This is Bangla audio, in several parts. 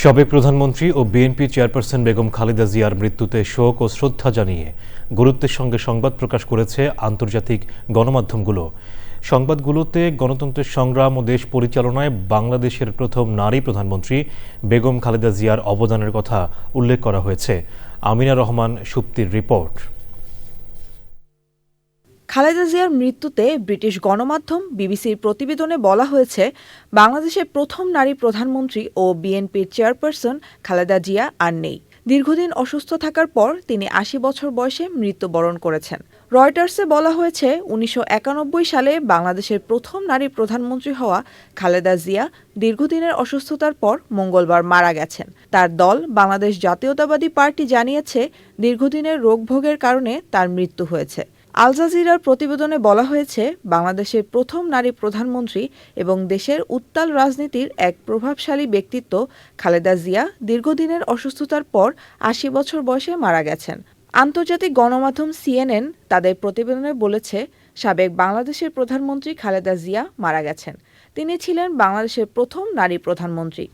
সাবেক প্রধানমন্ত্রী ও বিএনপি চেয়ারপারসন বেগম খালেদা জিয়ার মৃত্যুতে শোক ও শ্রদ্ধা জানিয়ে গুরুত্বের সঙ্গে সংবাদ প্রকাশ করেছে আন্তর্জাতিক গণমাধ্যমগুলো। সংবাদগুলোতে গণতন্ত্রের সংগ্রাম ও দেশ পরিচালনায় বাংলাদেশের প্রথম নারী প্রধানমন্ত্রী বেগম খালেদা জিয়ার অবদানের কথা উল্লেখ করা হয়েছে। আমিনা রহমান সুপ্তির রিপোর্ট। খালেদা জিয়ার মৃত্যুতে ব্রিটিশ গণমাধ্যম বিবিসির প্রতিবেদনে বলা হয়েছে, বাংলাদেশের প্রথম নারী প্রধানমন্ত্রী ও বিএনপির চেয়ারপারসন খালেদা জিয়া আর নেই। দীর্ঘদিন অসুস্থ থাকার পর তিনি ৮০ বছর বয়সে মৃত্যুবরণ করেছেন। রয়টার্সে বলা হয়েছে, ১৯৯১ সালে বাংলাদেশের প্রথম নারী প্রধানমন্ত্রী হওয়া খালেদা জিয়া দীর্ঘদিনের অসুস্থতার পর মঙ্গলবার মারা গেছেন। তার দল বাংলাদেশ জাতীয়তাবাদী পার্টি জানিয়েছে, দীর্ঘদিনের রোগভোগের কারণে তার মৃত্যু হয়েছে। আল জাজিরার প্রতিবেদনে বলা হয়েছে, বাংলাদেশের প্রথম নারী প্রধানমন্ত্রী এবং দেশের উত্তাল রাজনীতির এক প্রভাবশালী ব্যক্তিত্ব খালেদা জিয়া দীর্ঘদিনের অসুস্থতার পর ৮০ বছর বয়সে মারা গেছেন। আন্তর্জাতিক গণমাধ্যম সিএনএন তাদের প্রতিবেদনে বলেছে, সাবেক বাংলাদেশের প্রধানমন্ত্রী খালেদা জিয়া মারা গেছেন। তিনি ছিলেন বাংলাদেশের প্রথম নারী প্রধানমন্ত্রী।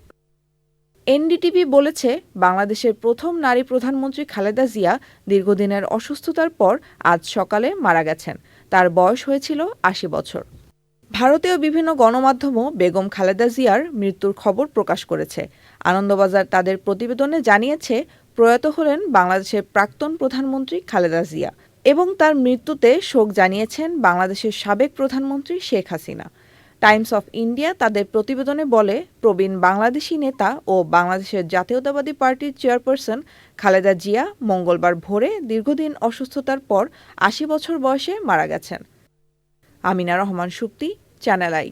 এনডিটিভি বলেছে, বাংলাদেশের প্রথম নারী প্রধানমন্ত্রী খালেদা জিয়া দীর্ঘদিনের অসুস্থতার পর আজ সকালে মারা গেছেন। তার বয়স হয়েছিল ৮০ বছর। ভারতীয় বিভিন্ন গণমাধ্যমও বেগম খালেদা জিয়ার মৃত্যুর খবর প্রকাশ করেছে। আনন্দবাজার তাদের প্রতিবেদনে জানিয়েছে, প্রয়াত হলেন বাংলাদেশের প্রাক্তন প্রধানমন্ত্রী খালেদা জিয়া এবং তার মৃত্যুতে শোক জানিয়েছেন বাংলাদেশের সাবেক প্রধানমন্ত্রী Sheikh Hasina. Times of India তাদের প্রতিবেদনে বলে, প্রবীণ বাংলাদেশি নেতা ও বাংলাদেশের জাতীয়তাবাদী পার্টির চেয়ারপারসন খালেদা জিয়া মঙ্গলবার ভোরে দীর্ঘদিন অসুস্থতার পর ৮০ বছর বয়সে মারা গেছেন। Amina Rahman Supti, channel I.